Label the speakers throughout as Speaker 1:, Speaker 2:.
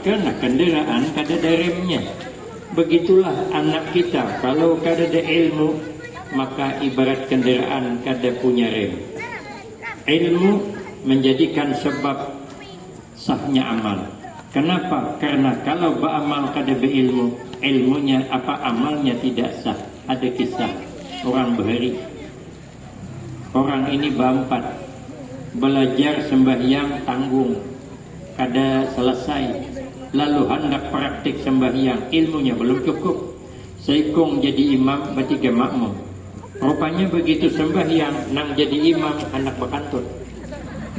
Speaker 1: Karena kendaraan kada ada remnya. Begitulah anak kita, kalau kada ada ilmu, maka ibarat kendaraan kada punya rem. Ilmu menjadikan sebab sahnya amal. Kenapa? Karena kalau beramal kada berilmu, ilmunya amalnya tidak sah. Ada kisah orang bahari. Orang ini berempat, belajar sembahyang tanggung, kada selesai. Lalu hendak praktik sembahyang, ilmunya belum cukup. Seikung jadi imam, bertiga makmum. Rupanya begitu sembahyang, nang jadi imam, hendak berkantut.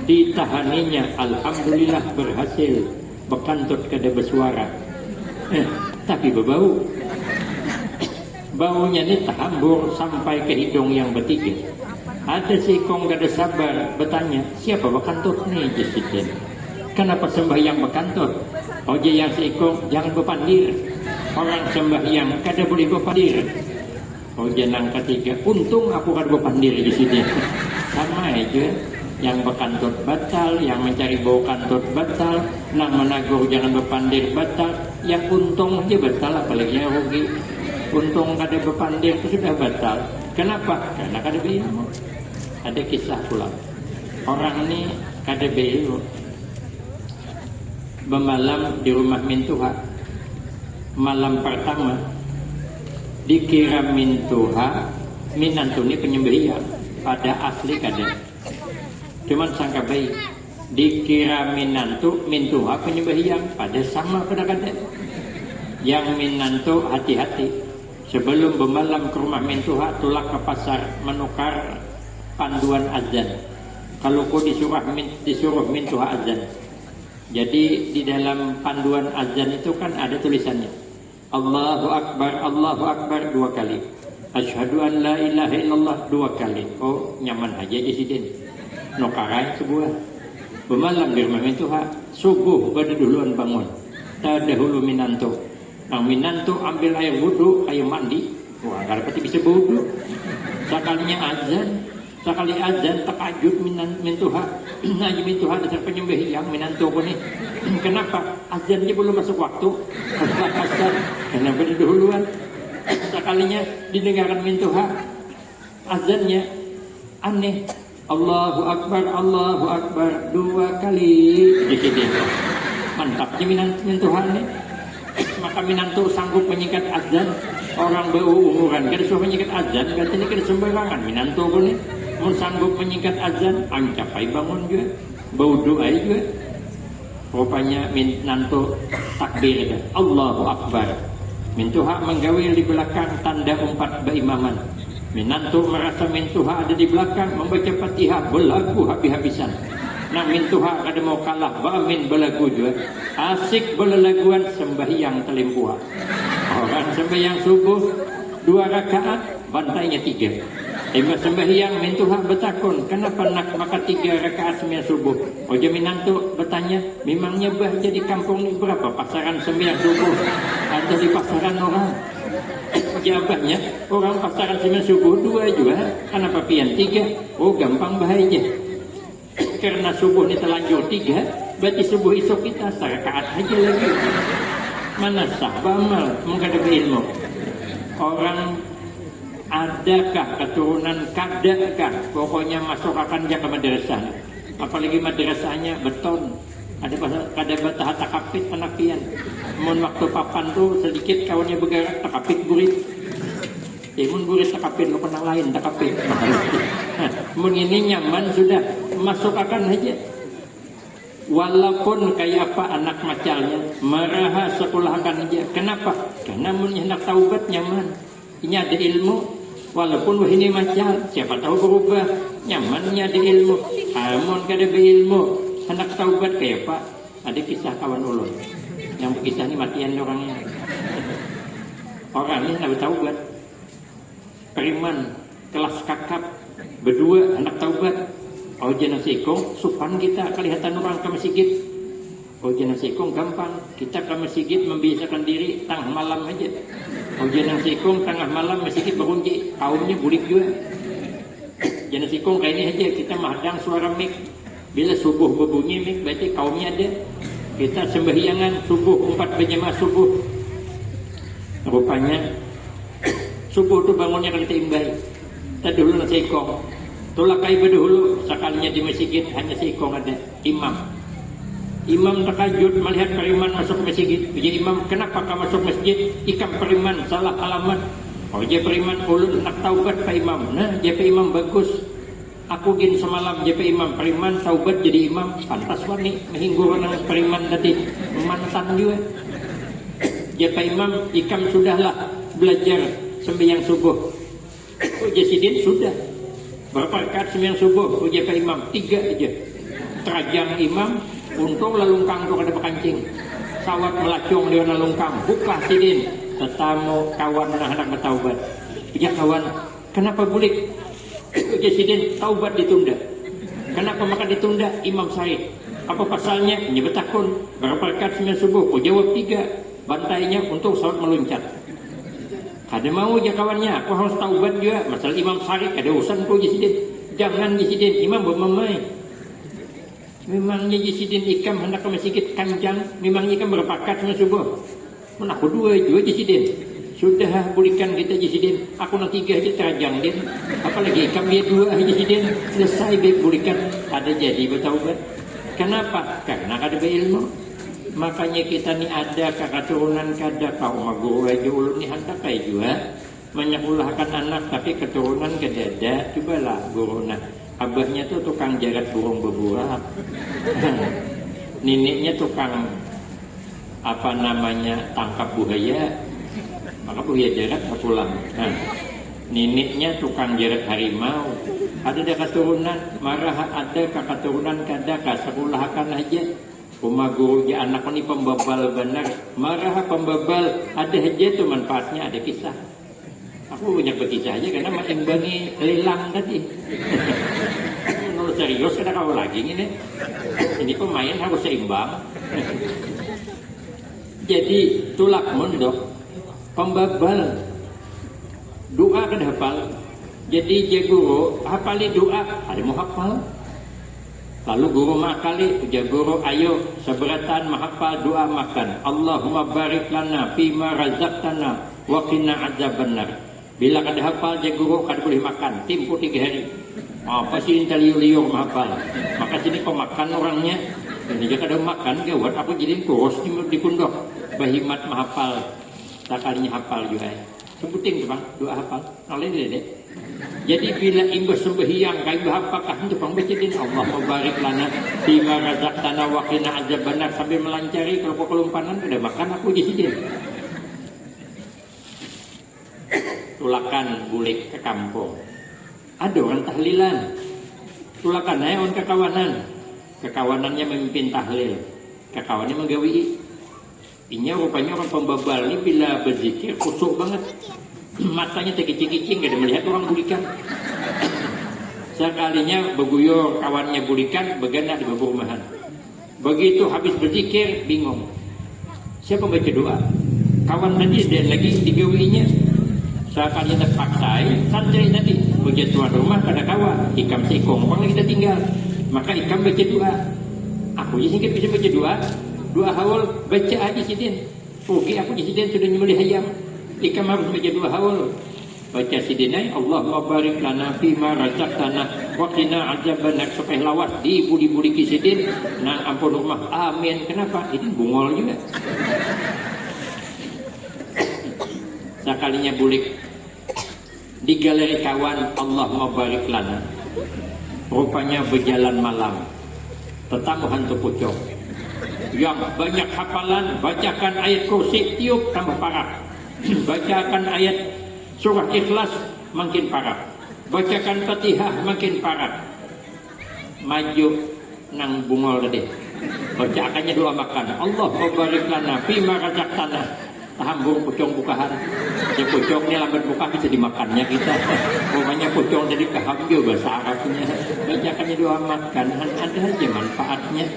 Speaker 1: Ditahaninya, alhamdulillah berhasil. Berkantut kada bersuara. Tapi berbau. Baunya ni terhambur sampai ke hidung yang bertiga. Ada seikong kada sabar bertanya, siapa berkantut ni Jesiden? Kenapa sembahyang berkantut? Oje yang seikong, jangan berpandir. Orang sembahyang kada boleh berpandir. Oje nang ketiga, untung aku kada berpandir Jesiden. Sama aja. Yang berkantut batal, yang mencari bau kantut batal, nang menagur jangan berpandir batal, yang untung aja batal, apalagi yang rugi. Untung kada berpandir itu sudah batal. Kenapa? Karena kada berilmu. Ada kisah pula. Orang ini kada berilmu. Bermalam di rumah mintuha. Malam pertama dikira mintuha, minantu ini penyembelihan. Pada asli kada. Cuman sangka baik, dikira mintuha penyembelihan, pada sama pada kada. Yang minantu hati-hati, sebelum bermalam ke rumah mintuha, tulak ke pasar menukar panduan azan. Kalau kau disuruh mintuha azan. Jadi di dalam panduan azan itu kan ada tulisannya, Allahu Akbar 2 kali, Asyhadu an la ilaha illallah 2 kali. Oh nyaman aja di sini. Nokarai sebuah. Bermalam di rumah mintuha, subuh pada duluan bangun. Tadahulu minantu. Nang minantu ambil air wudu, air mandi. Wah, kada pati bisa wudu. Sekalinya sekali azan takajud mintuha. Nah, mintuha dasar penyembelih yang minantu ko ni. Kenapa? Azannya belum masuk waktu. Asal. Kenapa didahuluan? Sekalinya didengarkan mintuha, azannya aneh. Allahu Akbar 2 kali. Jadi mantapnya mintuhan ni. Maka minantu sanggup menyingkat azan. Orang berumuran kada suruh menyingkat azan, katanya kada sembarangan minantu pun ni. Mun sanggup menyingkat azan, capai bangun juga. Baudu aja juga. Rupanya minantu takbir dah. Allahu Akbar. Mintuha menggawil di belakang tanda 4 berimaman. Minantu merasa mintuha ada di belakang membaca Fatihah berlagu habis-habisan. Nah mintuha kada mau kalah, beramin berlagu juga. Asik berlaguan sembahyang telimpuah. Orang sembahyang subuh 2 rakaat, bantainya 3. Tiba sembahyang mintuha bertakun, kenapa nak maka 3 rakaat sembahyang subuh? Oja minantu bertanya, memangnya bah jadi kampung ni berapa pasaran sembahyang subuh? Atau di pasaran orang? Jawabannya, orang pasaran sembahyang subuh 2 juga. Kenapa pian 3? Oh gampang bahaya. Karena subuh ni terlanjur 3, berarti subuh esok kita serakaat aja lagi. Mana sah bamal menghadapi ilmu? Orang adakah keturunan kadakah pokoknya masuk akan dia ke madrasah, apalagi madrasahnya beton, ada batah takapit penapian. Mun waktu papan tuh sedikit kawannya bergerak takapit gurit. Mun gurit takapit lo kenal lain takapit. Mun ini nyaman sudah masuk akan aja. Walaupun kayak apa anak macalnya maraha sekolahkan aja. Kenapa? Karena mun hendak taubat nyaman. Ini ada ilmu. Walaupun ini macal, siapa tahu berubah. Nyamannya ada ilmu. Amun kada berilmu, hendak taubat kayak apa? Ada kisah kawan ulun. Yang berkisah ini matian orangnya. Orangnya hendak taubat. Periman kelas kakap berdua hendak taubat. Oh jenang sikong, supan kita kelihatan orang ke masjid. Oh jenang sikong gampang, kita ke masjid membiasakan diri tengah malam aja. Oh jenang sikong tengah malam masjid berkunci, kaumnya bulik juga. Jenang sikong kayak ini aja, kita menghadang suara mik. Bila subuh berbunyi mik, berarti kaumnya ada. kita sembahyangan subuh 4 berjamaah subuh. Rupanya subuh tu bangunnya kan kita imbai. Kita dulu nasi ikong. Tulakai berdahulu sekalinya di masjid hanya seikong ada imam. Imam terkejut melihat periman masuk masjid. Jadi imam, kenapa kamu masuk masjid? Ikam periman salah alamat. Oh dia periman ulun nak taubat Pak Imam. Nah dia Pak Imam bagus. Aku gin semalam dia Pak Imam periman taubat jadi imam. Pantas wani mehinggu orang periman tadi mantan juga. Dia Pak Imam ikam sudahlah belajar sembahyang subuh. Oh Jasidin sudah. Berapa rakaat sembahyang subuh? Oh dia Pak Imam 3 aja. Terajang imam untung lalungkang tu kada berkancing. Sawat melacung dia lalungkang. Buka sidin. Tetamu kawan anak bertaubat. Ya kawan, kenapa bulik? Presiden taubat ditunda. Kenapa maka ditunda? Imam Said. Apa pasalnya? Ini bertakun. Berapa rakaat sembahyang subuh? Kau jawab 3. Bantainya untuk salat meluncat. Ada mau je kawannya. Aku harus taubat juga. Masalah Imam Said ada urusan kau Presiden. Jangan Presiden. Imam bermamai. Memangnya Presiden ikam hendak ke masjid kanjang. Memangnya ikam berapa rakaat sembahyang subuh? Aku 2 juga Presiden. Sudah berikan kita Presiden. Aku nak 3 aja terajang dia. Apalagi kami 2 Presiden. Selesai berikan. Ada jadi bertaubat. Kenapa? Karena ada berilmu. Makanya kita ni ada kakak turunan kada kau maguru aja ulun ni hantar kai juga. Menyekolahkan anak tapi keturunan kada ada. Cobalah guru nah. Abahnya tu tukang jagat burung berburak. Neneknya tukang apa namanya tangkap buaya, maka buaya jarak pulang. Nah, neneknya tukang jarak harimau. Ada keturunan marah, ada keturunan kada sekolahkan aja. Rumah guru je anak ni pembabal benar, marah pembabal ada aja tu manfaatnya ada kisah. Aku banyak berkisah aja karena mengimbangi lelang tadi. Menurut serius kada kau lagi ini. Ini pemain harus seimbang. Jadi tulak mondok pembabal doa kan hafal. Jadi je guru hafali doa ada mau hafal. Lalu guru makali je guru ayo seberatan menghafal doa makan. Allahumma barik lana fima razaqtana wa qina adzabannar. Bila kada hafal je guru kada boleh makan tempoh 3 hari. Apa sih liur menghafal. Maka sini pemakan orangnya. Ini jika ada makan gawat aku jadi kurus di pundok. Bahimat menghafal, tak kalinya hafal juga. Sebutin bang, doa hafal. Nolin deh. Jadi bila imbas sembahyang, kayu apakah itu bang bacaan Allah mubarik lana fima razaqtana wa qina adzabannar sambil melancari kalau kelumpanan udah makan aku di sini. Tulakan bulik ke kampung. Ada orang tahlilan. Tulakan orang kekawanan. Kekawanannya memimpin tahlil. Kekawanannya menggawi. Inya rupanya orang pembabal ini bila berzikir kusuk banget. Matanya terkicing-kicing, gak ada melihat orang bulikan. Sekalinya beguyur kawannya bulikan, begana di bawah rumahan. Begitu habis berzikir, bingung. Siapa baca doa? Kawan tadi dan lagi digawinya. Sekalinya terpaksa, santri tadi. Begitu tuan rumah pada kawan, ikam seikong, orang lagi kita tinggal. Maka ikam baca doa. Aku je sikit bisa baca doa. Dua haul baca aja sidin. Pergi aku di sidin sudah nyembelih ayam. Ikam harus baca 2 haul. Baca sidin Allahumma barik lana fima razaqtana wa qina adzabannar supaya lawas di budi-budi sidin nang ampun rumah. Amin. Kenapa? Ini bungol juga. Sekalinya bulik di galeri kawan Allahumma barik lana. Rupanya berjalan malam. Tetamu hantu pucuk. Yang banyak hafalan, bacakan ayat kursi tiup tambah parah. Bacakan ayat surah Ikhlas makin parah. Bacakan Fatihah makin parah. Maju nang bungol tadi. Bacakannya doa makan. Allah barik lana fima razaqtana. Tahambung pucung bukahan. Ya pucung ni lambat buka bisa dimakannya kita. Pokoknya pucung jadi kehambil bahasa Arabnya. Bacakannya doa makan. Ada aja manfaatnya.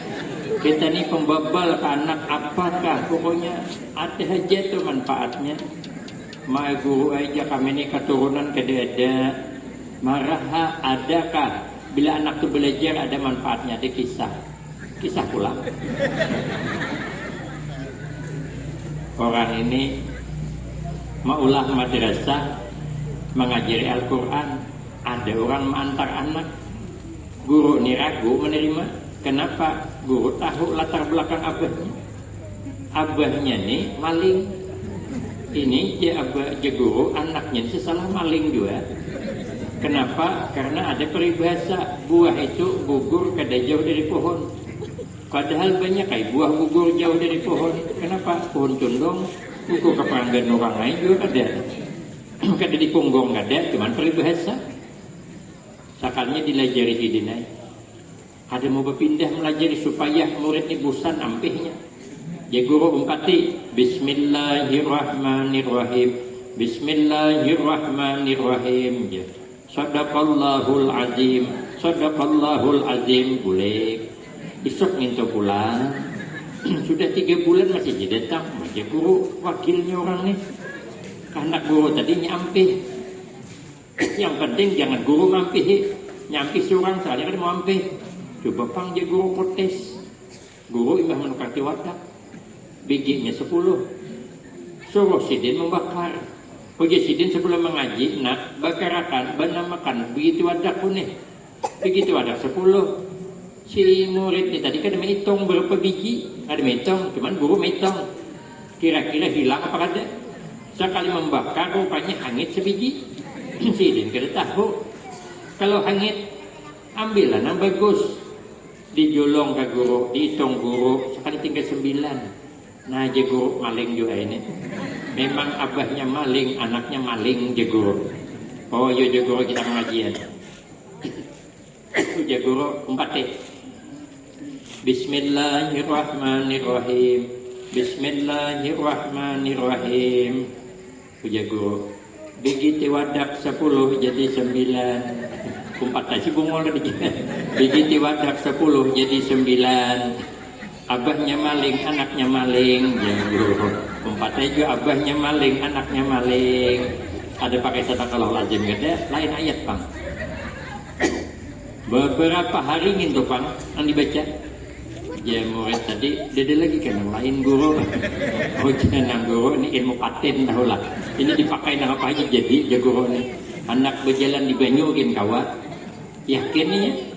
Speaker 1: Kita ni pembabal ke anak apakah pokoknya ada aja tu manfaatnya. Ma guru aja kami ni keturunan kada marah adakah bila anak tu belajar ada manfaatnya, ada kisah pula. orang ini maulah madrasah mengajari Al-Quran, ada orang mengantar anak, guru ini ragu menerima. Kenapa? Guru tahu latar belakang abahnya nih maling. Ini dia abah guru, anaknya sesalah maling juga. Kenapa? Karena ada peribahasa buah itu gugur kada jauh dari pohon. Padahal banyak buah gugur jauh dari pohon. Kenapa? Pohon condong gugur ke peranggan orang lain juga ada. Kada di punggung kada, cuman peribahasa. Sakalnya dilajari hidinai. Ada mau berpindah melajari supaya murid ini bosan ampihnya. Ya guru umpati Bismillahirrahmanirrahim. Bismillahirrahmanirrahim. Ya. Sadaqallahul azim. Sadaqallahul azim. Boleh. Esok minta pulang. Sudah 3 bulan masih datang. Ya guru wakilnya orang nih. Anak guru tadi nyampih. Yang penting jangan guru mampih. Nyampih seorang saja kan mau mampih. Coba pang dia guru protes. Guru imbah menukar wadah. Bijinya 10. Suruh sidin membakar. Puji sidin sebelum mengaji, nak bakarakan, banamakan. Begitu wadah pun nih. Begitu wadah 10. Si murid ini tadi kan menghitung berapa biji. Ada menghitung, cuman guru menghitung. Kira-kira hilang apa kada? Sekali membakar rupanya hangit sebiji. Sidin kada tahu. Kalau hangit, ambillah yang bagus. Dijolong ke guru, dihitung guru, sekali tinggal 9. Nah, je guru maling juga ini. Memang abahnya maling, anaknya maling je guru. Oh, yo je guru kita pengajian. Je guru 4. Bismillahirrahmanirrahim. Bismillahirrahmanirrahim. Puja guru. Begitu wadak 10 jadi 9. 4 si bungol lagi. Begitu wadak 10 jadi 9. Abahnya maling, anaknya maling. Ya guru. 4 juga abahnya maling, anaknya maling. Ada pakai sadaqallahul azim kada? Lain ayat, Bang. Beberapa hari gitu, Bang, yang dibaca. Ya murid tadi, dia lagi kan yang lain guru. Oh jangan guru, ini ilmu paten tahulah. Ini dipakai dengan apa aja jadi ya guru ini. Anak berjalan di Banyukin kawat. Yakinnya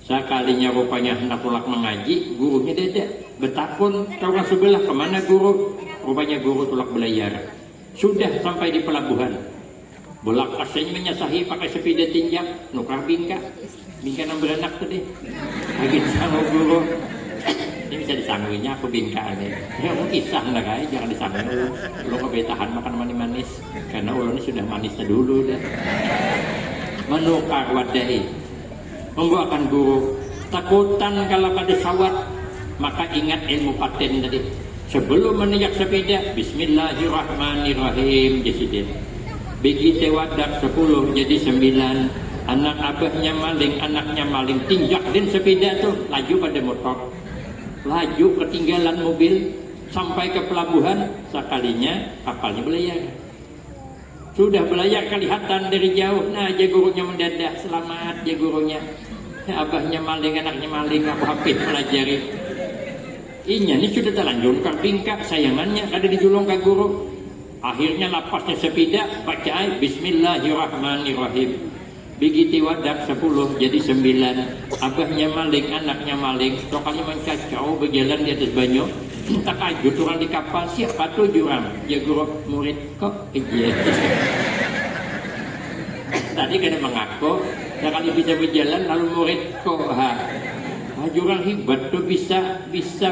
Speaker 1: sekalinya rupanya hendak pulang mengaji, gurunya dada bertakun ke orang sebelah kemana guru. Rupanya guru tulak belayar. Sudah sampai di pelabuhan. Bolak asing menyasahi pakai sepeda tinjak, nukar bingka yang beranak tadi. Lagi sama guru. Ini bisa disangguinya aku bingka ini. Ya mau kisah lah guys, jangan disangguin. Lu kebetahan makan manis-manis karena ulun ini sudah manisnya dulu dah. Menukar wadahi, membuatkan guru takutan kalau pada sawat, maka ingat ilmu paten tadi. Sebelum menijak sepeda, Bismillahirrahmanirrahim. Jasidin. Begitu wadak 10 jadi 9. Anak abahnya maling, anaknya maling, tinjak din sepeda tuh, laju pada motor, laju ketinggalan mobil, sampai ke pelabuhan, sekalinya kapalnya belayar. Sudah belayar kelihatan dari jauh, nah dia gurunya mendadak, selamat dia gurunya. Abahnya maling, anaknya maling, aku hafid pelajari. Ini sudah terlanjur bingkak, sayangannya ada dijulung ke guru. Akhirnya lapasnya sepeda, baca Bismillahirrahmanirrahim. Begitu wadak 10 jadi 9. Abahnya maling, anaknya maling. Tokalnya mencacau berjalan di atas banyu. Tak kajut orang di kapal. Siapa tuh jurang? Ya guru murid kok iya. Tadi kena mengaku. Sekali bisa berjalan lalu murid kok jurang hebat tuh bisa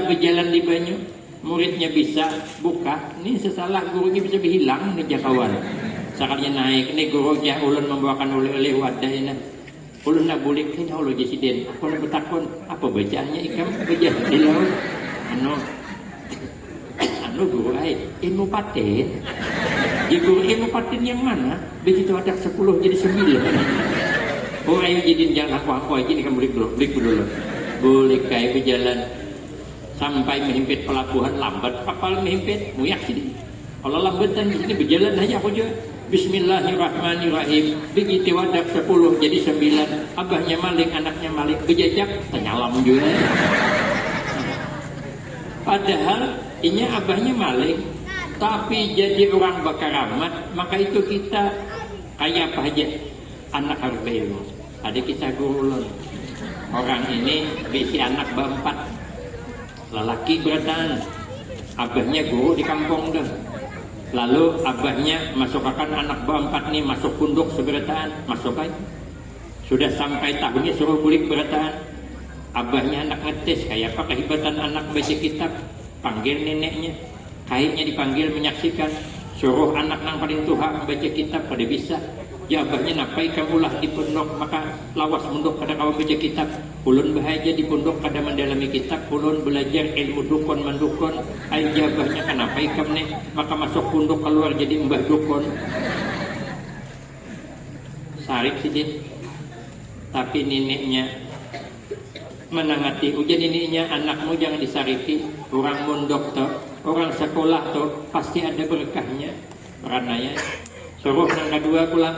Speaker 1: berjalan di banyu. Muridnya bisa buka. Ini sesalah gurunya bisa berhilang nih kawan. Sekalinya naik, ini guru ya ulun membawakan oleh-oleh wadah ini. Ulun nak boleh ini Allah Jasidin. Aku nak bertakun apa bacaannya ikam baca di laut. Anu guru ilmu paten. Di guru ilmu paten yang mana? Begitu ada 10 jadi 9. Oh ayo jadiin jangan aku aja ini kan balik dulu. Boleh kayak berjalan sampai menghimpit pelabuhan lambat kapal menghimpit muyak sini. Kalau lambatan di sini berjalan aja aku juga. Bismillahirrahmanirrahim. Begitu wadak 10 jadi 9. Abahnya maling, anaknya maling, berjejak, tenyalam juga. Padahal Inya abahnya maling, tapi jadi orang berkaramat, maka itu kita kayak apa aja, anak harus berilmu. Ada kisah guru ulun, orang ini bisi anak berempat, lelaki beratan, abahnya guru di kampung dah. Lalu abahnya masukkan anak berempat nih masuk pondok seberataan, masuk aja. Sudah sampai tahunnya suruh bulik berataan. Abahnya anak ngetes, kayak apa kehebatan anak baca kitab. Panggil neneknya, kainnya dipanggil menyaksikan. Suruh anak nang paling tua membaca kitab pada bisa. Ya abahnya napai kamulah di pondok, maka lawas pondok pada kawan baca kitab. Ulun bahagia di pondok pada mendalami kitab. Ulun belajar ilmu dukun mendukun. Ay abahnya kenapai kamne, maka masuk pondok keluar jadi mbah dukun. Sarik sidin. Tapi neneknya menangati ujian neneknya, anakmu jangan disariki. Orang mondok tuh, orang sekolah tuh pasti ada berkahnya. Karena ya suruh nang kedua pulang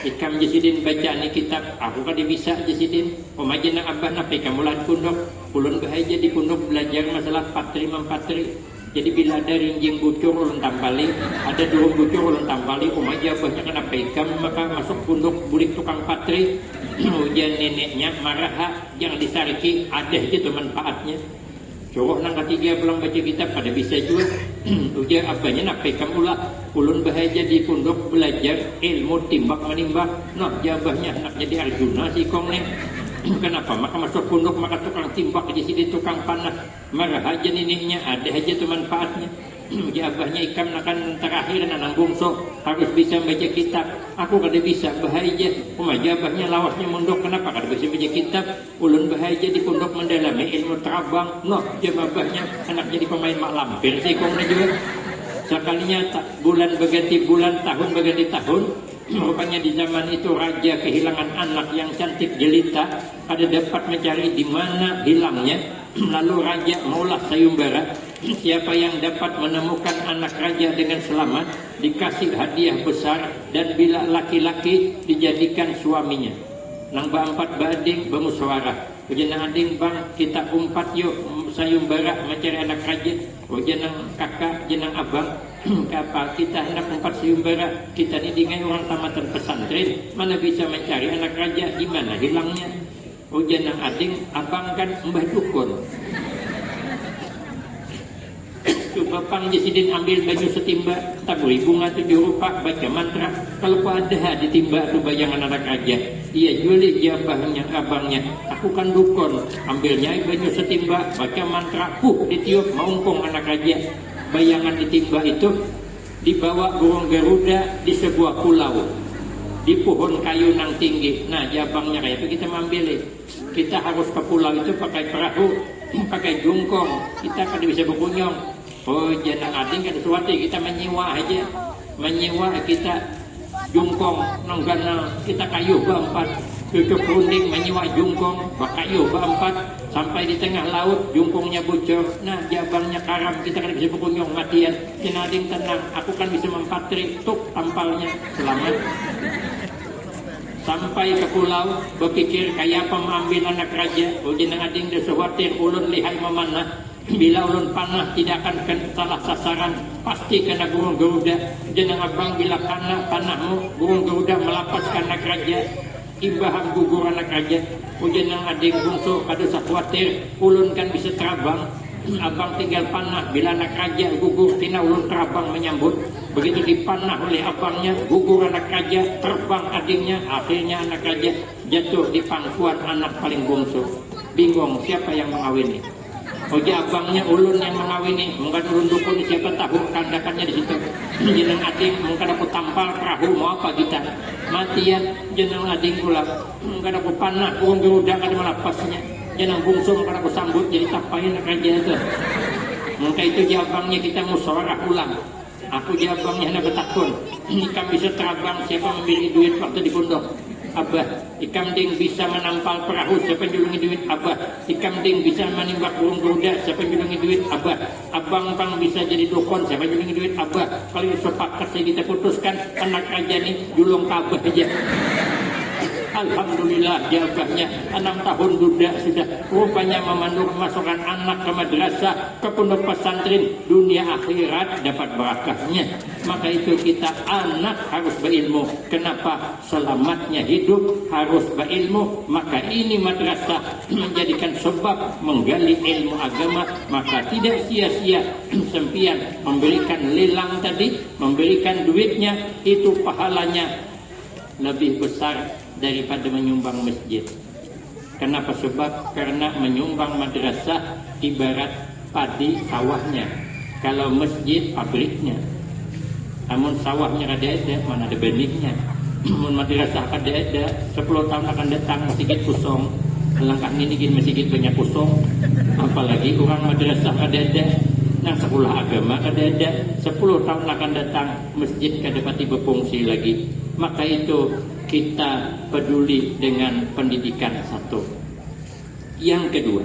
Speaker 1: ikam jasidin baca ni kitab. Aku kan bisa jasidin pemajian nang abah napi kamu lah pondok. Ulun bahagia di pondok belajar masalah patri mempatri. Jadi bila ada rinjing bucur ulun tampali, ada durung bucur ulun tampali, pemajian abahnya kenapa ikam, maka masuk pondok bulik tukang patri. Ujian neneknya marah, jangan disariki, ada itu manfaatnya. Suruh nang ketiga pulang baca kitab pada bisa juga. Ujian abahnya napi kamu lah. Ulun bahagia di pondok belajar ilmu timbak menimbak. Nah jabahnya nak jadi Arjuna si kong nih. Kenapa? Maka masuk pondok maka tukang timbak aja sini tukang panah. Marah aja neneknya, ada aja tu manfaatnya. Abahnya ikam akan terakhir nanang bungso harus bisa baca kitab. Aku kada bisa bahagia. Abahnya lawasnya mondok, kenapa kada bisa baca kitab? Ulun bahagia di pondok mendalami ilmu terabang. Noh, abahnya anak jadi pemain mak lampir si kong juga. Sekalinya bulan berganti bulan, tahun berganti tahun. Rupanya di zaman itu raja kehilangan anak yang cantik jelita, ada dapat mencari di mana hilangnya. Lalu raja maulah sayembara, siapa yang dapat menemukan anak raja dengan selamat dikasih hadiah besar, dan bila laki-laki dijadikan suaminya. Nang empat bading bermusyawarah. Jenang ading bang kita umpat yuk sayembara mencari anak raja. Jenang kakak, jenang abang, kapal kita hendak umpat sayembara. Kita ini dengan orang tamatan pesantren, mana bisa mencari anak raja, di mana hilangnya? Jenang ading abang kan mbah dukun. Coba pang jasidin ambil baju setimba, taburi bunga 7 rupa, baca mantra. Kalau ada ditimba tu bayangan anak raja, dia juali jabahnya abangnya. Aku kan dukun, ambilnya baju setimba, baca mantra, ditiup maungkong anak raja. Bayangan ditimba itu dibawa burung Garuda di sebuah pulau, di pohon kayu nang tinggi. Nah jabangnya kayak itu kita ambil. Kita harus ke pulau itu pakai perahu, pakai jungkong. Kita kan bisa berkunyong. Jangan ading kan sesuatu kita menyewa aja, menyewa kita jungkong nonggana kita kayu berempat, cucuk runding menyewa jungkong bakayu berempat sampai di tengah laut jungkongnya bocor. Nah jabangnya karam, kita kan bisa berkunjung matian. Jangan ading tenang, aku kan bisa mempatri tuk tampalnya selamat. Sampai ke pulau berpikir kayak apa mengambil anak raja. Jangan ading dia khawatir ulun lihai memanah. Bila ulun panah tidak akan salah sasaran, pasti kena burung Garuda. Jenang abang bila kena panahmu, burung Garuda melapaskan anak raja, imbahang gugur anak raja. Jenang ading bungsu kada usah khawatir, ulun kan bisa terabang. Abang tinggal panah, bila anak raja gugur, tina ulun terabang menyambut. Begitu dipanah oleh abangnya, gugur anak raja, terbang adingnya, akhirnya anak raja jatuh di pangkuan anak paling bungsu. Bingung siapa yang mengawini. Abangnya ulun yang mengawini, mungkin ulun dukun siapa tahu kandakannya di situ. Jenang ading mungkin aku tampal perahu mau apa kita matian. Jenang ading pula mungkin aku panah burung Garuda kada melapasnya. Jenang bungsu mungkin aku sambut jadi tapain aja itu. Mungkin itu jabangnya kita musyawarah ulang. Aku jabangnya hendak bertakun. Ikam bisa terabang siapa memiliki duit waktu di pondok. Abah, ikam ding bisa menampal perahu, siapa julungi duit? Abah, ikam ding bisa menimbak burung Garuda, siapa julungi duit? Abah, abang pang bisa jadi dukun, siapa julungi duit? Abah, kalau sepakat saya kita putuskan anak raja nih julung kabah aja. Alhamdulillah jabahnya 6 tahun duda sudah rupanya memandu memasukkan anak ke madrasah, ke pondok pesantren, dunia akhirat dapat barakahnya. Maka itu kita anak harus berilmu. Kenapa? Selamatnya hidup harus berilmu. Maka ini madrasah menjadikan sebab menggali ilmu agama. Maka tidak sia-sia sempian memberikan lelang tadi, memberikan duitnya, itu pahalanya lebih besar daripada menyumbang masjid. Kenapa? Sebab karena menyumbang madrasah ibarat padi sawahnya, kalau masjid pabriknya. Namun sawahnya ada mana ada benihnya. Namun madrasah ada 10 tahun akan datang masjid kosong. Langkah ini masjid banyak kosong. Apalagi orang madrasah ada nah sekolah agama ada 10 tahun akan datang masjid kadapati berfungsi lagi. Maka itu kita peduli dengan pendidikan satu. Yang kedua,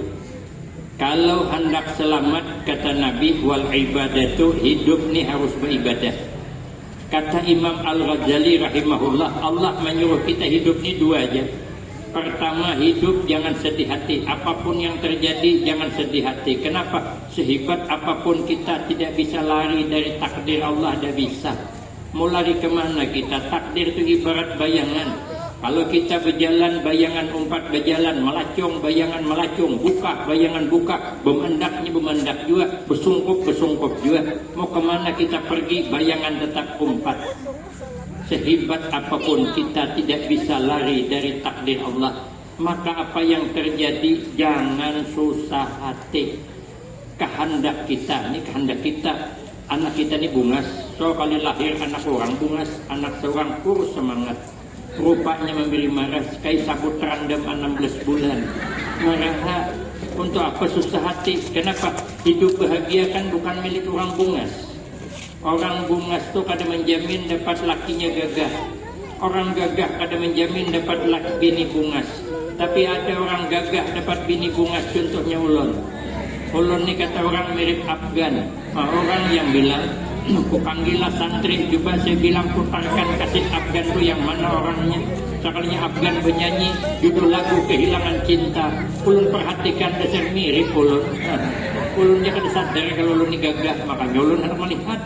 Speaker 1: kalau hendak selamat kata Nabi wal ibadatu, hidup ni harus beribadah. Kata Imam Al-Ghazali rahimahullah, Allah menyuruh kita hidup ni dua aja. Pertama, hidup jangan sedih hati. Apapun yang terjadi jangan sedih hati. Kenapa? Sehebat apapun kita tidak bisa lari dari takdir Allah, tidak bisa. Mau lari kemana kita? Takdir itu ibarat bayangan. Kalau kita berjalan, bayangan umpat berjalan, melacung, bayangan melacung, buka, bayangan buka, bermendak juga, bersungkup juga. Mau kemana kita pergi, bayangan tetap umpat. Sehebat apapun kita tidak bisa lari dari takdir Allah. Maka apa yang terjadi, jangan susah hati. Kehendak kita, ini kehendak kita. Anak kita ini bungas, so kali lahir anak orang bungas, anak seorang kurus semangat. Rupanya memberi marah, kayak sabut random 16 bulan. Marah untuk apa susah hati? Kenapa? Hidup bahagia kan bukan milik orang bungas. Orang bungas tuh kada menjamin dapat lakinya gagah. Orang gagah kada menjamin dapat laki bini bungas. Tapi ada orang gagah dapat bini bungas, contohnya ulun. Ulun ini kata orang mirip Afgan. Orang yang bilang, ku panggillah santri, coba saya bilang putarkan kaset Afgan itu yang mana orangnya. Sekalinya Afgan bernyanyi judul lagu Kehilangan Cinta. Ulun perhatikan dasar mirip ulun. Ulunnya kan sadar kalau ulun ini gagah, makanya ulun harus melihat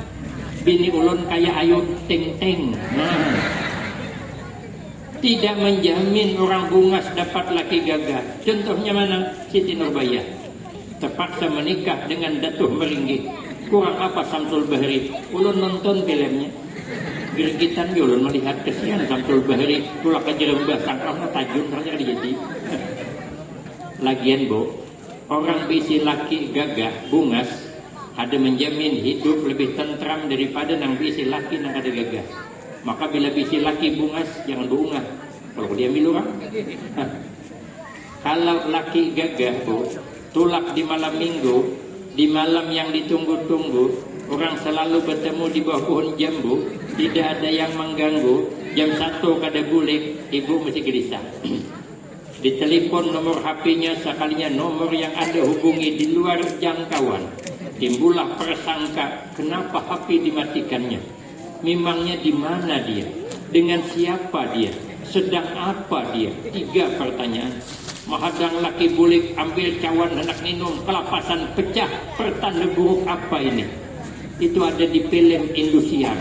Speaker 1: bini ulun kayak Ayu Ting Ting. Tidak menjamin orang bungas dapat laki gagah. Contohnya mana? Siti Nurbaya terpaksa menikah dengan Datuh Meringgi. Kurang apa Samsul Bahri? Ulun nonton filmnya, gergitan ulun melihat kesian Samsul Bahri tulak ke Jerembah sangkangnya tajun ternyata jadi. Lagian bu, orang bisi laki gagah bungas ada menjamin hidup lebih tentram daripada nang bisi laki nang ada gagah. Maka bila bisi laki bungas jangan bunga. Kalau dia ambil orang. Kalau laki gagah bu, tulak di malam minggu, di malam yang ditunggu-tunggu, orang selalu bertemu di bawah pohon jambu, tidak ada yang mengganggu. Jam 1 kada bulik, ibu mesti gelisah. Ditelepon nomor HP-nya, sekalinya nomor yang ada hubungi di luar jangkauan. Timbullah prasangka, kenapa HP dimatikannya? Memangnya di mana dia? Dengan siapa dia? Sedang apa dia? 3 pertanyaan. Mahadang laki bulik ambil cawan hendak minum, kelapasan pecah, pertanda buruk apa ini? Itu ada di film Indosiar.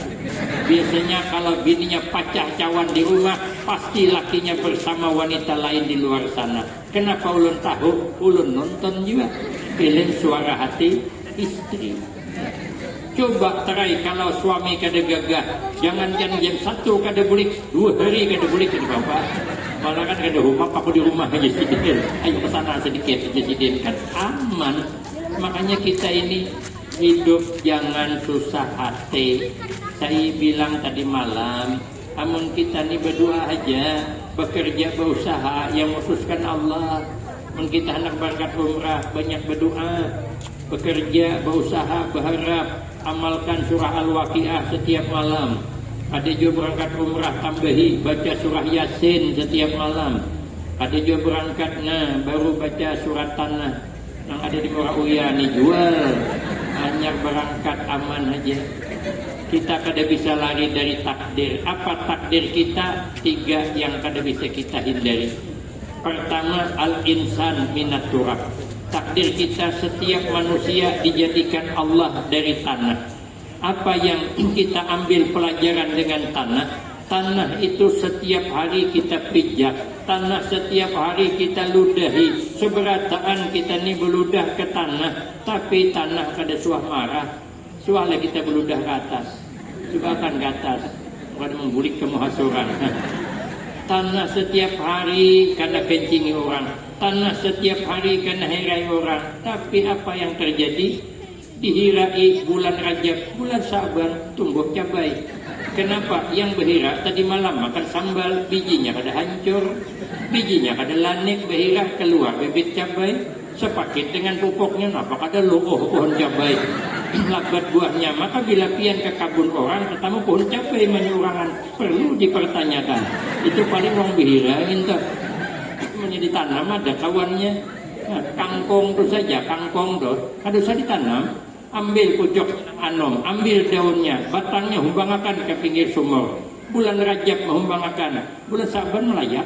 Speaker 1: Biasanya kalau bininya pacah cawan di rumah, pasti lakinya bersama wanita lain di luar sana. Kenapa ulun tahu? Ulun nonton juga film Suara Hati Istri. Coba try kalau suami kada gagah, jangan jam 1 kada bulik, 2 hari kada bulik jadi bapak. Malah kan ada rumah, aku di rumah aja sedikit. Ayo ke sana sedikit aja sedikit kan aman. Makanya kita ini hidup jangan susah hati. Saya bilang tadi malam, amun kita ini berdoa aja, bekerja berusaha yang memutuskan Allah. Amun kita anak berangkat umrah banyak berdoa, bekerja berusaha berharap, amalkan surah Al-Waqiah setiap malam. Ada juga berangkat umrah tambahi baca surah Yasin setiap malam. Ada juga berangkat baru baca surat Tanah yang ada di Murah Uya nih jual. hanya berangkat aman aja. Kita kada bisa lari dari takdir. Apa takdir kita? 3 yang kada bisa kita hindari. Pertama, al-insan minat turab. Takdir kita, setiap manusia dijadikan Allah dari tanah. Apa yang kita ambil pelajaran dengan tanah? Tanah itu setiap hari kita pijak, tanah setiap hari kita ludahi. Seberataan kita ni beludah ke tanah, tapi tanah kada suah marah. Suahlah kita beludah ke atas, juga akan ke atas, kada membulik kemuhasuran. Tanah setiap hari kada kencingi orang, tanah setiap hari kena herai orang. Tapi apa yang terjadi? Dihirai bulan Rajab, bulan Sa'ban tumbuh cabai. Kenapa? Yang berhira tadi malam makan sambal, bijinya kada hancur, bijinya kada lanik, berhira keluar bibit cabai, sepaket dengan pupuknya, apa kada luoh pohon cabai, labat buahnya. Maka bila pian ke kabun orang, ketemu pohon cabai menyurangan, perlu dipertanyakan. Itu paling orang berhira, entah menjadi tanam ada kawannya. Nah, kangkung itu saja, kangkung itu ada usah ditanam. Ambil pucuk anom, ambil daunnya, batangnya humbangakan ke pinggir sumur. Bulan Rajab menghumbangakan, bulan Sa'ban melayap,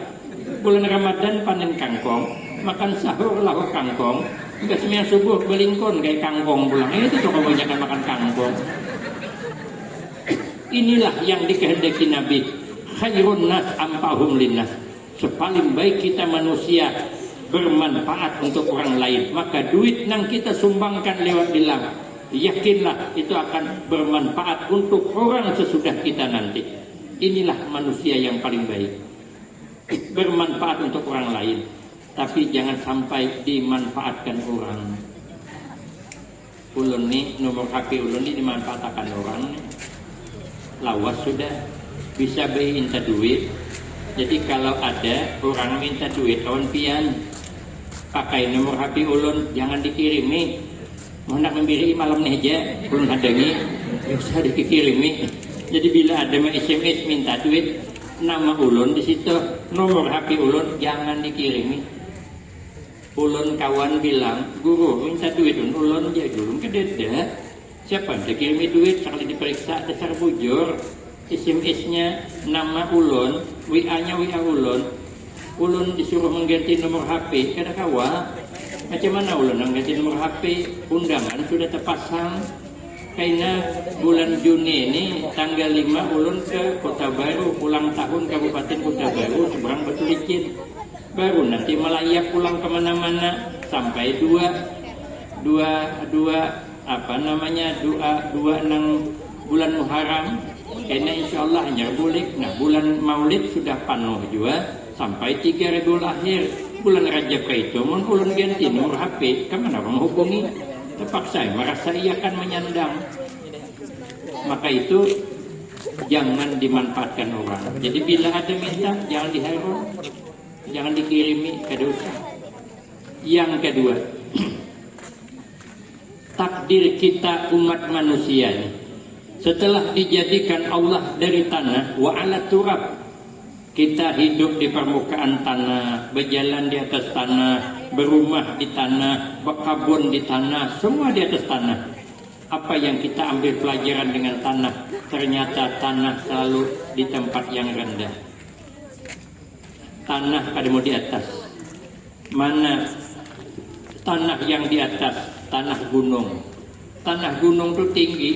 Speaker 1: bulan Ramadan panen kangkung, makan sahur lahu kangkung, biasanya subuh belingkon kayak kangkung pulang. Itu tuh kebanyakan makan kangkung. Inilah yang dikehendaki Nabi. Khairun nas ampahum linnas. Sepaling baik kita manusia bermanfaat untuk orang lain. Maka duit yang kita sumbangkan lewat dilang, yakinlah itu akan bermanfaat untuk orang sesudah kita nanti. Inilah manusia yang paling baik, bermanfaat untuk orang lain, tapi jangan sampai dimanfaatkan orang. Ulun ni nomor HP ulun ni dimanfaatkan orang, lawas sudah bisa beli inta duit. Jadi kalau ada orang minta duit kawan pian, pakai nomor HP ulun, jangan dikirimi. Mau nak memberi malam ni aja, belum ada ni, usah dikirimi. Jadi bila ada SMS minta duit, nama ulun di situ, nomor HP ulun, jangan dikirimi. Ulun kawan bilang, guru minta duit, ulun aja guru kededa. Siapa yang dikirimi duit, sekali diperiksa dasar bujur, SMS-nya nama ulun, WA-nya WA ulun. Ulun disuruh mengganti nomor HP, kada kawa. Macam mana ulun mengganti nomor HP? Undangan sudah terpasang. Karena bulan Juni ini tanggal 5 ulun ke Kota Baru, ulang tahun Kabupaten Kota Baru, seberang Batu Licin. Baru nanti melayap pulang kemana-mana sampai dua bulan Muharram. Karena insya Allah hanya boleh. Nah bulan Maulid sudah penuh juga sampai 3 Rabiul Akhir. Bulan Rajab itu ulun ganti nomor HP, kemana orang hubungi? Terpaksa merasa ia akan menyandang. Maka itu jangan dimanfaatkan orang. Jadi bila ada minta jangan diharap, jangan dikirimi, kada usah. Yang kedua, takdir kita umat manusia ini setelah dijadikan Allah dari tanah, wa ala turab, kita hidup di permukaan tanah, berjalan di atas tanah, berumah di tanah, berkabun di tanah, semua di atas tanah. Apa yang kita ambil pelajaran dengan tanah? Ternyata tanah selalu di tempat yang rendah. Tanah kada mau di atas. Mana tanah yang di atas? Tanah gunung. Tanah gunung itu tinggi,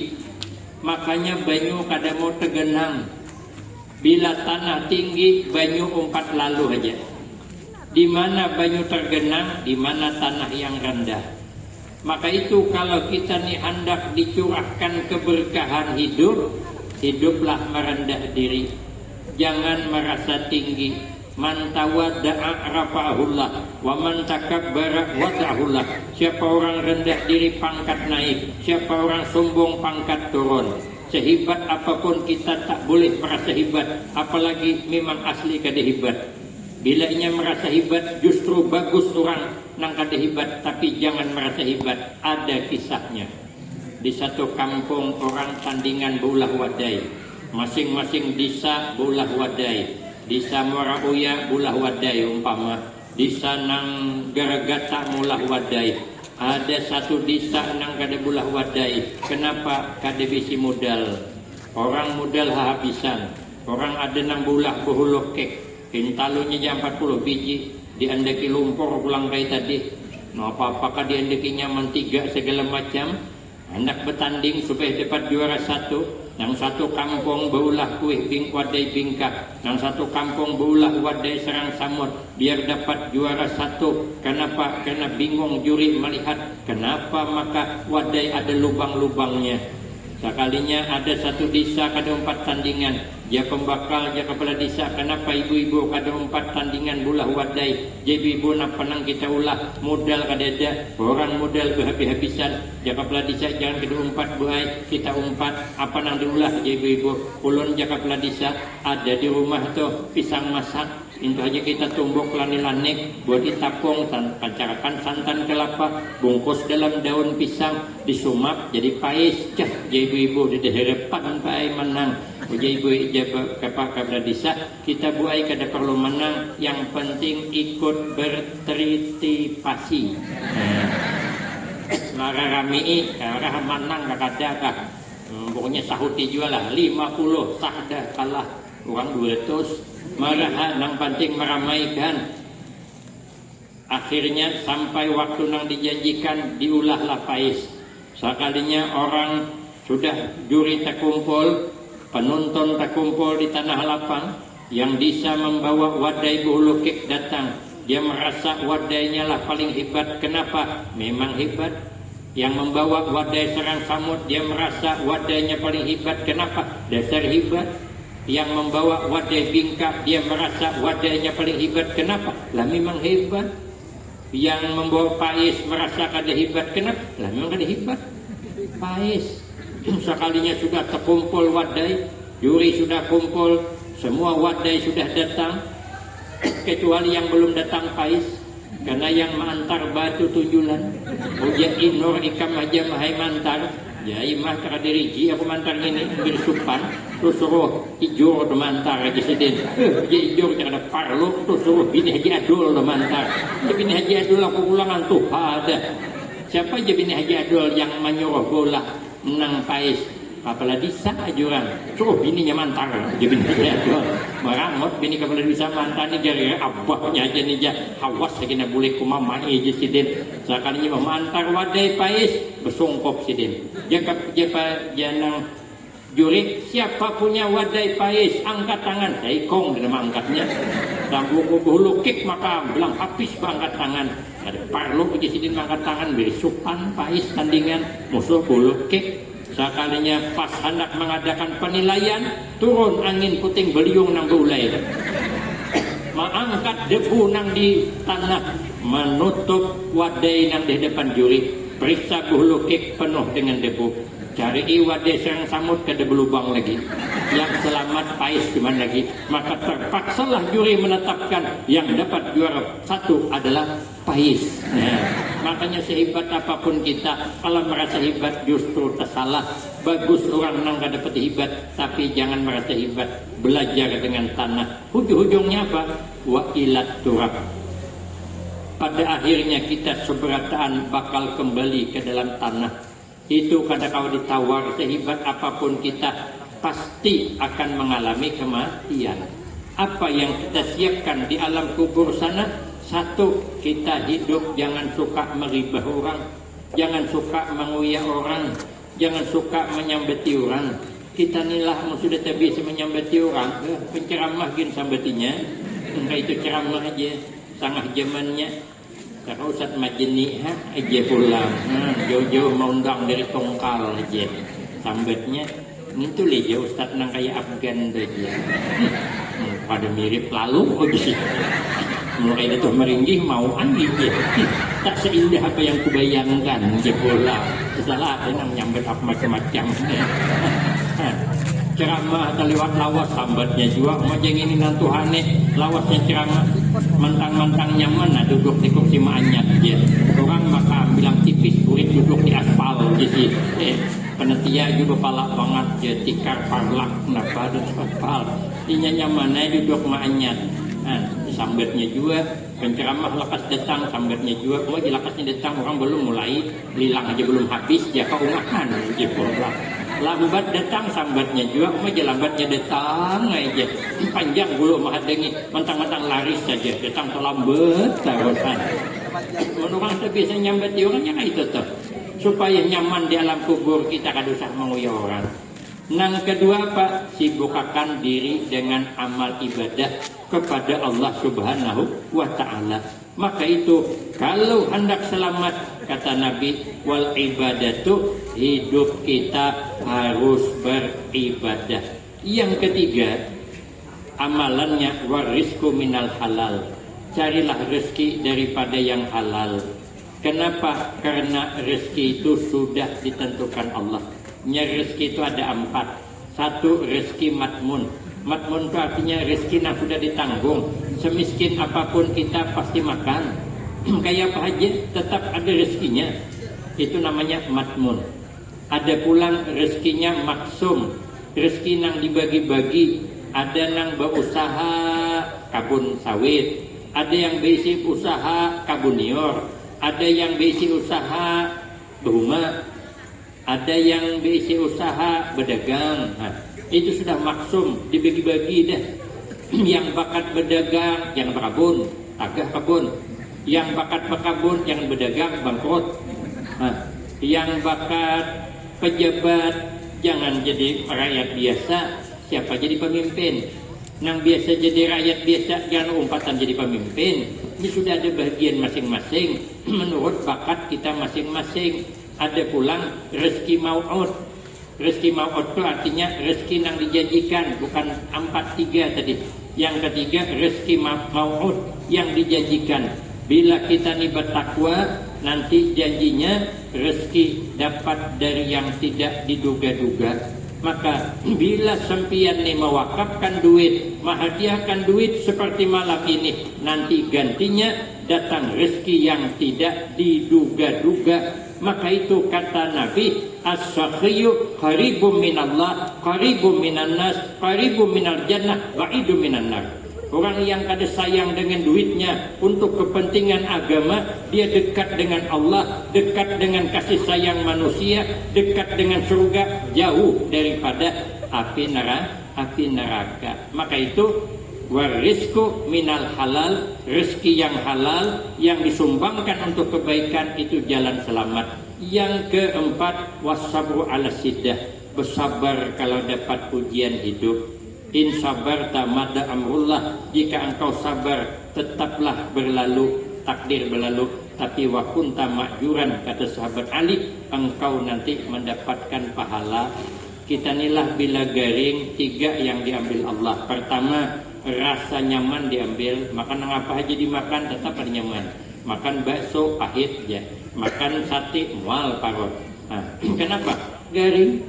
Speaker 1: makanya banyu kada mau tegenang. Bila tanah tinggi, banyu umpat lalu aja. Di mana banyu tergenang, di mana tanah yang rendah. Maka itu kalau kita ni hendak dicurahkan keberkahan hidup, hiduplah merendah diri. Jangan merasa tinggi. Man tawadda'a rafa'ahullah wa man takabbara wada'ahullah. Siapa orang rendah diri pangkat naik, siapa orang sombong pangkat turun. Sehebat apapun kita tak boleh merasa hebat, apalagi memang asli kada hebat. Bila ia merasa hebat, justru bagus orang nang kada hebat, tapi jangan merasa hebat. Ada kisahnya. Di satu kampung orang tandingan bolah wadai, masing-masing desa bolah wadai. Desa Muara Uya bolah wadai umpama, desa nang Garagata bolah wadai. ada satu desa nang kada bulah wadai. Kenapa kada bisi modal? Orang modal habisan. Orang ada nang bulah behulok kek. Pintalunya jam 40 biji. Diandaki lumpur pulang kaya tadi. No apa-apakah diandaki nyaman 3 segala macam. Hendak bertanding supaya dapat juara 1. Yang satu kampung beulah kuih wadai bingkak, yang satu kampung beulah wadai serang samut, biar dapat juara 1. Kenapa? Karena bingung juri melihat kenapa maka wadai ada lubang-lubangnya. Sekalinya ada satu desa kada 4 tandingan, dia pembakal, dia kepala desa. Kenapa ibu-ibu kada 4 tandingan bulah wadai? Jadi ibu nak penang kita ulah, modal kada ada, orang modal berhabis-habisan. Dia kepala desa jangan kada 4 buai, kita 4 apa nang diulah jadi ibu. Ulun dia kepala desa ada di rumah tu pisang masak. Itu aja kita tumbuk lani-lani buat ditapung, kancarakan santan kelapa, bungkus dalam daun pisang, disumak jadi pais. Cah, jadi ibu di harapan pai menang. Jadi ibu ijab kepada desa kita buai kada perlu menang, yang penting ikut bertritipasi. Mara rami arah menang kada kah. Pokoknya sahuti jual lah 50 sah dah kalah orang 200. Marahan nang penting meramaikan. Akhirnya sampai waktu nang dijanjikan diulahlah pais. Sekalinya orang sudah juri terkumpul, penonton terkumpul di tanah lapang, yang bisa membawa wadai bulukik datang. Dia merasa wadainya lah paling hebat. Kenapa? Memang hebat. Yang membawa wadai serang samut, dia merasa wadainya paling hebat. Kenapa? Dasar hebat. Yang membawa wadai bingkak, dia merasa wadainya paling hebat. Kenapa? Lah memang hebat. Yang membawa pais merasa kada hebat. Kenapa? Lah memang kada hebat. Pais. Sekalinya sudah terkumpul wadai, juri sudah kumpul, semua wadai sudah datang, kecuali yang belum datang pais. Karena yang mengantar batu tunjulan, ujian inur ikam aja mahai mantar. Ya imah teradiri ji aku mantar ini bersupan, terus suruh ijur de mantar aja sedin. Ji ijur ada parlo, terus suruh bini haji adul de mantar. Bini haji adul aku pulang antuh ada. Siapa aja bini haji adul yang menyuruh bola menang pais? Kepala desa ajuran, suruh bininya mantar. Dia bini haji adul meramot bini kepala desa mantar ni jari abahnya aja ni jah hawas sekina boleh kumamai aja sidin. Sekalinya memantar wadai pais bersongkop sidin. Jangan juri, siapa punya wadai pais angkat tangan. Saya ikong dalam angkatnya. Dan buku kik maka bilang habis angkat tangan. Ada parlo aja sidin angkat tangan bersupan pais tandingan musuh bulu kik. Sekalinya pas hendak mengadakan penilaian, turun angin puting beliung nang gulai. Mengangkat debu nang di tanah, menutup wadai nang di depan juri. Periksa bulu kik penuh dengan debu. Cari wadai serang samut kada berlubang lagi. Yang selamat pais cuman lagi. Maka terpaksalah juri menetapkan yang dapat juara 1 adalah pais. Nah, makanya sehebat apapun kita, kalau merasa hebat justru tersalah. Bagus orang nang kada dapat hebat, tapi jangan merasa hebat. Belajar dengan tanah. Ujung-ujungnya apa? Wa ilat turab. Pada akhirnya kita seberataan bakal kembali ke dalam tanah. Itu kada kau ditawar sehebat apapun kita, pasti akan mengalami kematian. Apa yang kita siapkan di alam kubur sana? 1, kita hidup jangan suka meribah orang, jangan suka menguyak orang, jangan suka menyambeti orang. Kita nilah sudah tak bisa menyambeti orang. Penceramah gin sambetinya, enggak itu ceramah aja, sangat zamannya. Kalau Ustaz Majeni aja pulang, jauh-jauh mau undang dari Tongkal aja, sambatnya itu aja Ustaz nang kayak Afgan aja, pada mirip lalu aja, mulai itu meringgi mau anjing aja, tak seindah apa yang kubayangkan aja pulang, setelah ada yang nyambet apa macam-macam. Ceramah atau lewat lawas sambatnya juga macam ini nantuhane lawasnya ceramah mentang-mentang nyaman duduk di kursi manyat je. Orang maka bilang tipis kurit duduk di aspal je sih. Penetia juga palak banget je tikar parlak kenapa duduk aspal. Dinya nyaman duduk manyat. sambatnya juga, penceramah lekas datang, sambatnya juga, mau jelakasnya datang, orang belum mulai, lilang aja belum habis, ya keumahan, gitu lah. Lambat datang sambatnya juga, mau lambatnya datang aja, panjang bulu mahadengi, mentang-mentang laris saja, datang terlambat, taruhan. Orang biasa nyambat di orangnya kayak itu tuh, supaya nyaman di alam kubur kita kan usah menguya orang. Nang kedua apa? Sibukkan diri dengan amal ibadah kepada Allah Subhanahu wa Ta'ala. Maka itu kalau hendak selamat, kata Nabi, wal ibadatu, hidup kita harus beribadah. Yang ketiga, amalannya warisku minal halal. Carilah rezeki daripada yang halal. Kenapa? Karena rezeki itu sudah ditentukan Allah. Rezeki itu ada 4. 1, rezeki matmun. Matmun itu artinya rezeki yang sudah ditanggung. Semiskin apapun kita pasti makan. Kayak apa aja tetap ada rezekinya. Itu namanya matmun. Ada pulang rezekinya maksum. Rezeki yang dibagi-bagi. Ada yang berusaha kabun sawit. Ada yang berisi usaha kabunior. Ada yang berisi usaha berumah. Ada yang berisi usaha berdagang. Nah, itu sudah maksum, dibagi-bagi dah. Yang bakat berdagang jangan berkabun, agak kebun. Yang bakat berkabun jangan berdagang, bangkrut. Nah, yang bakat pejabat jangan jadi rakyat biasa, siapa jadi pemimpin. Yang biasa jadi rakyat biasa jangan umpatan jadi pemimpin. Ini sudah ada bagian masing-masing menurut bakat kita masing-masing. Ada pulang rezeki mau'ud. Rezeki mau'ud itu artinya rezeki yang dijanjikan, bukan 4-3 tadi. Yang ketiga rezeki mau'ud yang dijanjikan. Bila kita ini bertakwa, nanti janjinya rezeki dapat dari yang tidak diduga-duga. Maka bila sempian ini mewakafkan duit, menghadiahkan duit seperti malam ini, nanti gantinya datang rezeki yang tidak diduga-duga. Maka itu kata Nabi, as-sakhiyu qaribum minallah, qaribum minan nas, qaribum minal jannah, ba'idum minan nar. Orang yang kada sayang dengan duitnya untuk kepentingan agama, dia dekat dengan Allah, dekat dengan kasih sayang manusia, dekat dengan surga, jauh daripada api neraka. Maka itu warisku minal halal, rezeki yang halal yang disumbangkan untuk kebaikan, itu jalan selamat. Yang keempat, wasabru ala siddah, bersabar kalau dapat ujian hidup. In sabar tamada amrullah, jika engkau sabar tetaplah berlalu takdir berlalu. Tapi wa kunta ma'juran, kata sahabat Ali, engkau nanti mendapatkan pahala. Kita nilah bila garing 3 yang diambil Allah. Pertama, rasa nyaman diambil. Makan apa aja dimakan tetap ada nyaman. Makan bakso pahit ya, makan sate mual parot. Nah, kenapa? Garing.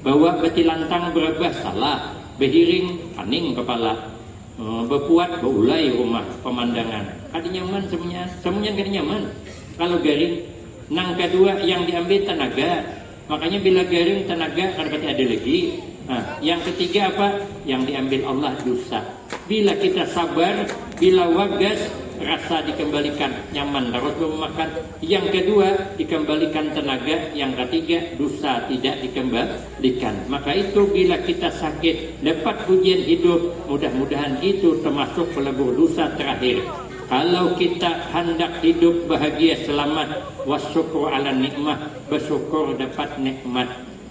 Speaker 1: Bawa beti lantang berabah salah, behiring paning kepala, berpuat beulai rumah pemandangan. Ada nyaman semuanya kada nyaman. Kalau garing. Nang kedua yang diambil tenaga. Makanya bila garing tenaga kan berarti ada lagi. Nah, yang ketiga apa? Yang diambil Allah dosa. Bila kita sabar, bila wagas, rasa dikembalikan, nyaman terus memakan. Yang kedua dikembalikan tenaga. Yang ketiga dosa tidak dikembalikan. Maka itu bila kita sakit dapat ujian hidup, mudah-mudahan itu termasuk pelebur dosa terakhir. Kalau kita hendak hidup bahagia selamat, wasyukur ala nikmah, bersyukur dapat nikmat.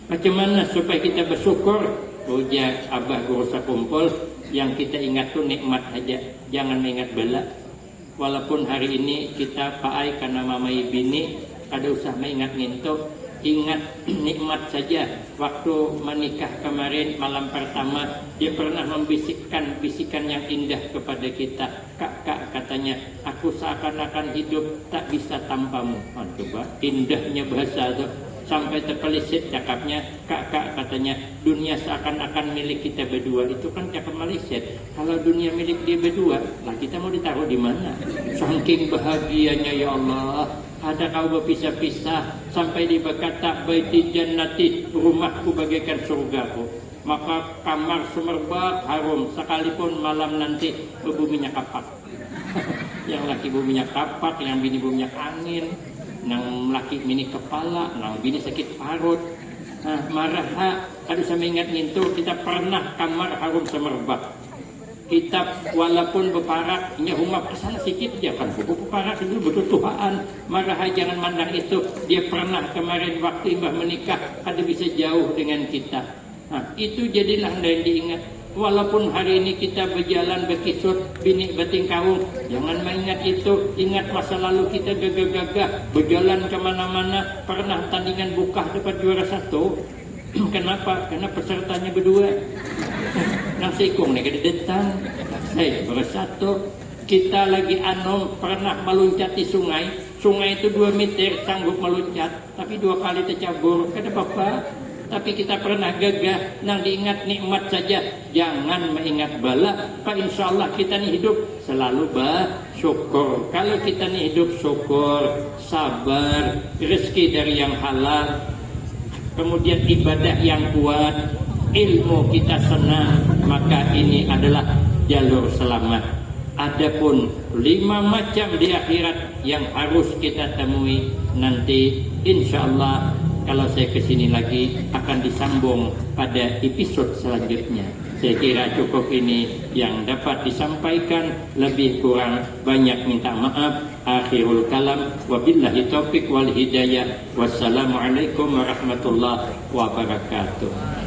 Speaker 1: Macam mana supaya kita bersyukur? Ujar Abah Guru Sakumpul, yang kita ingat tu nikmat aja, jangan ingat bala. Walaupun hari ini kita paai karena mamai bini, kada usah mengingat ngintuk, ingat nikmat saja. Waktu menikah kemarin malam pertama, dia pernah membisikkan bisikan yang indah kepada kita. Kak, katanya, aku seakan-akan hidup tak bisa tanpamu. Coba indahnya bahasa itu. Sampai terpelisit cakapnya, kak katanya, dunia seakan-akan milik kita berdua. Itu kan cakap Malaysia. Kalau dunia milik dia berdua, lah kita mau ditaruh di mana? Saking bahagianya ya Allah. Ada kau berpisah-pisah sampai di berkata baiti jannati, rumahku bagaikan surgaku. Maka kamar semerbak harum, sekalipun malam nanti bebuminya kapak. Yang laki bau minyak kapak, yang bini bau minyak angin, yang laki mini kepala, yang bini sakit parut. Nah, marah aduh sampai ingat ngintu kita pernah kamar harum semerbak. Kita walaupun beparak nyehumap kesana sedikit dia kan buku beparak itu betul Tuhan. Marah jangan mandang itu. Dia pernah kemarin waktu Mbah menikah ada bisa jauh dengan kita. Nah, itu jadilah yang diingat. Walaupun hari ini kita berjalan berkisut bini beting kawung, jangan mengingat itu. Ingat masa lalu kita gagah-gagah berjalan kemana-mana, pernah tandingan bukah dapat juara 1. Kenapa? Karena pesertanya berdua. Nang sikung nih kededetan, saya bersatu. Kita lagi pernah meluncati sungai. Sungai itu 2 meter sanggup meluncat, tapi 2 kali tercabur. Kata Bapak, tapi kita pernah gagah. Nang diingat nikmat saja, jangan mengingat bala. Pak insya Allah kita nih hidup selalu bersyukur. Kalau kita nih hidup syukur, sabar, rezeki dari yang halal, kemudian ibadah yang kuat, ilmu kita senang, maka ini adalah jalur selamat. Adapun 5 macam di akhirat yang harus kita temui nanti, insya Allah kalau saya kesini lagi akan disambung pada episode selanjutnya. Saya kira cukup ini yang dapat disampaikan, lebih kurang banyak minta maaf. Akhirul kalam, wabillahi taufiq wal hidayah. Wassalamualaikum warahmatullahi wabarakatuh.